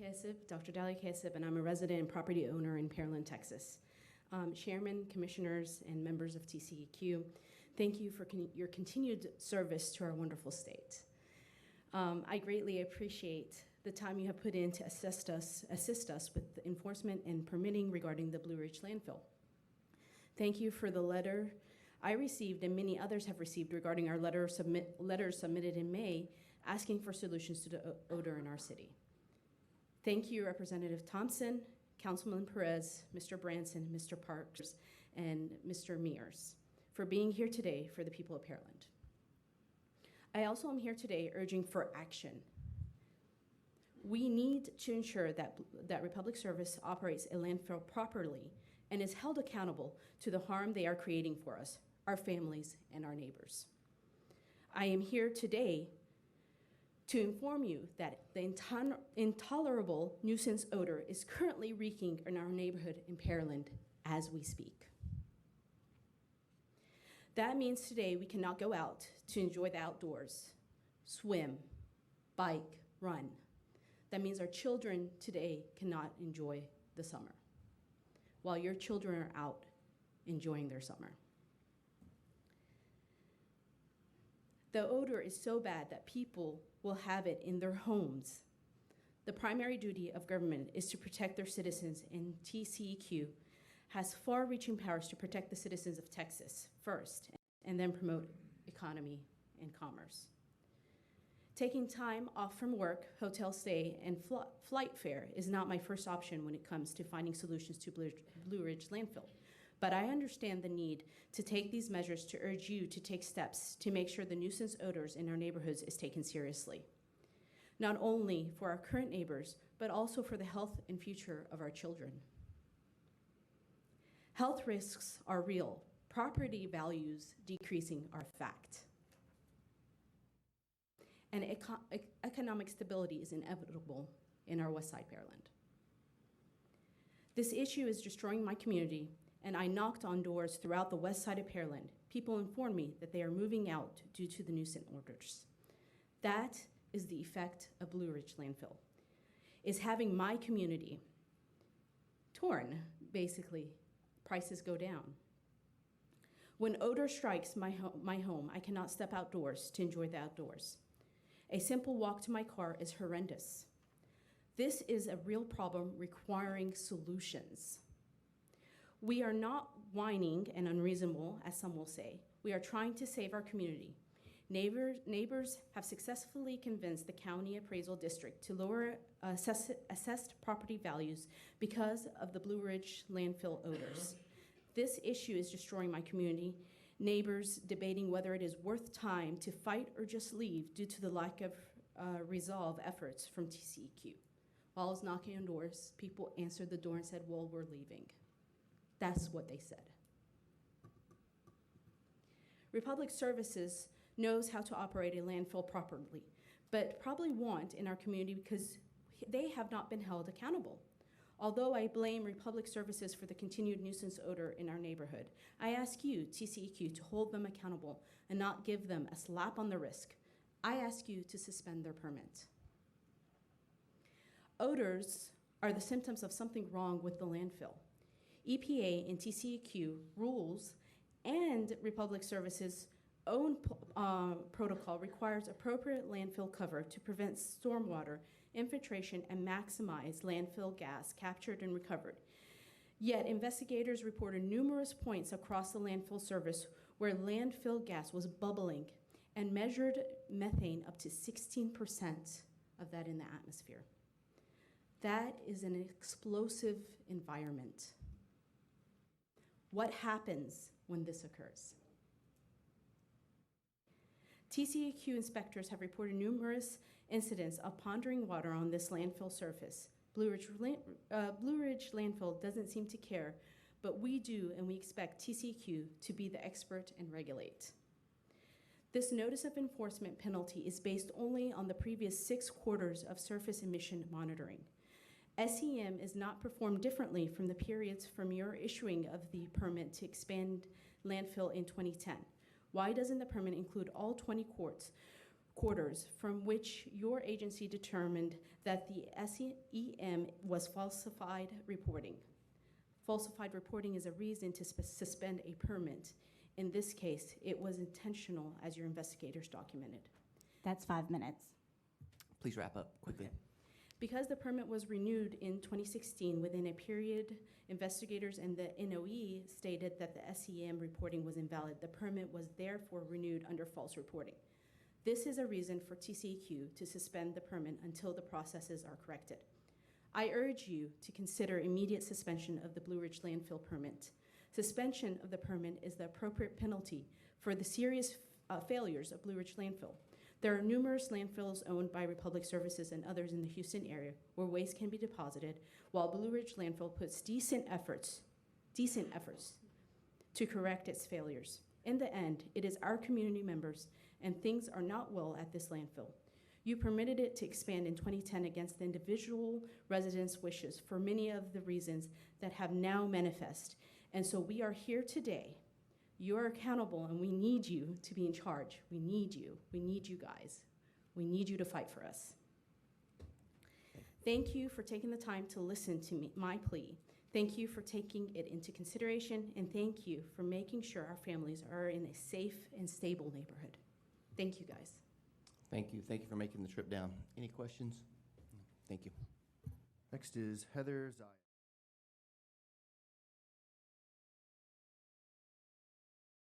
Kasib, Dr. Dalia Kasib, and I'm a resident and property owner in Pearland, Texas. Chairman, commissioners, and members of TCEQ, thank you for your continued service to our wonderful state. I greatly appreciate the time you have put in to assist us with the enforcement and permitting regarding the Blue Ridge landfill. Thank you for the letter I received and many others have received regarding our letters submitted in May asking for solutions to the odor in our city. Thank you, Representative Thompson, Councilman Perez, Mr. Branson, Mr. Parks, and Mr. Mears for being here today for the people of Pearland. I also am here today urging for action. We need to ensure that Republic Service operates a landfill properly and is held accountable to the harm they are creating for us, our families, and our neighbors. I am here today to inform you that the intolerable nuisance odor is currently reeking in our neighborhood in Pearland as we speak. That means today we cannot go out to enjoy the outdoors, swim, bike, run. That means our children today cannot enjoy the summer, while your children are out enjoying their summer. The odor is so bad that people will have it in their homes. The primary duty of government is to protect their citizens, and TCEQ has far-reaching powers to protect the citizens of Texas first, and then promote economy and commerce. Taking time off from work, hotel stay, and flight fare is not my first option when it comes to finding solutions to Blue Ridge landfill. But I understand the need to take these measures to urge you to take steps to make sure the nuisance odors in our neighborhoods is taken seriously. Not only for our current neighbors, but also for the health and future of our children. Health risks are real. Property values decreasing are a fact. And economic stability is inevitable in our West Side Pearland. This issue is destroying my community, and I knocked on doors throughout the west side of Pearland. People informed me that they are moving out due to the nuisance orders. That is the effect of Blue Ridge landfill, is having my community torn, basically. Prices go down. When odor strikes my home, I cannot step outdoors to enjoy the outdoors. A simple walk to my car is horrendous. This is a real problem requiring solutions. We are not whining and unreasonable, as some will say. We are trying to save our community. Neighbors have successfully convinced the county appraisal district to lower assessed property values because of the Blue Ridge landfill odors. This issue is destroying my community. Neighbors debating whether it is worth time to fight or just leave due to the lack of resolve efforts from TCEQ. While I was knocking on doors, people answered the door and said, well, we're leaving. That's what they said. Republic Services knows how to operate a landfill properly, but probably won't in our community because they have not been held accountable. Although I blame Republic Services for the continued nuisance odor in our neighborhood, I ask you, TCEQ, to hold them accountable and not give them a slap on the wrist. I ask you to suspend their permit. Odors are the symptoms of something wrong with the landfill. EPA and TCEQ rules and Republic Services' own protocol requires appropriate landfill cover to prevent stormwater infiltration and maximize landfill gas captured and recovered. Yet investigators reported numerous points across the landfill service where landfill gas was bubbling and measured methane up to 16% of that in the atmosphere. That is an explosive environment. What happens when this occurs? TCEQ inspectors have reported numerous incidents of pondering water on this landfill surface. Blue Ridge landfill doesn't seem to care, but we do, and we expect TCEQ to be the expert and regulate. This notice of enforcement penalty is based only on the previous 6 quarters of surface emission monitoring. SEM is not performed differently from the periods from your issuing of the permit to expand landfill in 2010. Why doesn't the permit include all 20 quarters from which your agency determined that the SEM was falsified reporting. Falsified reporting is a reason to suspend a permit. In this case, it was intentional, as your investigators documented. That's 5 minutes. Please wrap up quickly. Okay. Because the permit was renewed in 2016, within a period, investigators and the NOE stated that the SEM reporting was invalid. The permit was therefore renewed under false reporting. This is a reason for TCEQ to suspend the permit until the processes are corrected. I urge you to consider immediate suspension of the Blue Ridge landfill permit. Suspension of the permit is the appropriate penalty for the serious failures of Blue Ridge landfill. There are numerous landfills owned by Republic Services and others in the Houston area where waste can be deposited, while Blue Ridge landfill puts decent efforts to correct its failures. In the end, it is our community members, and things are not well at this landfill. You permitted it to expand in 2010 against the individual residents' wishes for many of the reasons that have now manifest. And so we are here today. You are accountable, and we need you to be in charge. We need you. We need you guys. We need you to fight for us. Thank you for taking the time to listen to my plea. Thank you for taking it into consideration, and thank you for making sure our families are in a safe and stable neighborhood. Thank you, guys. Thank you. Thank you for making the trip down. Any questions? Thank you. Next is Heather Zaya.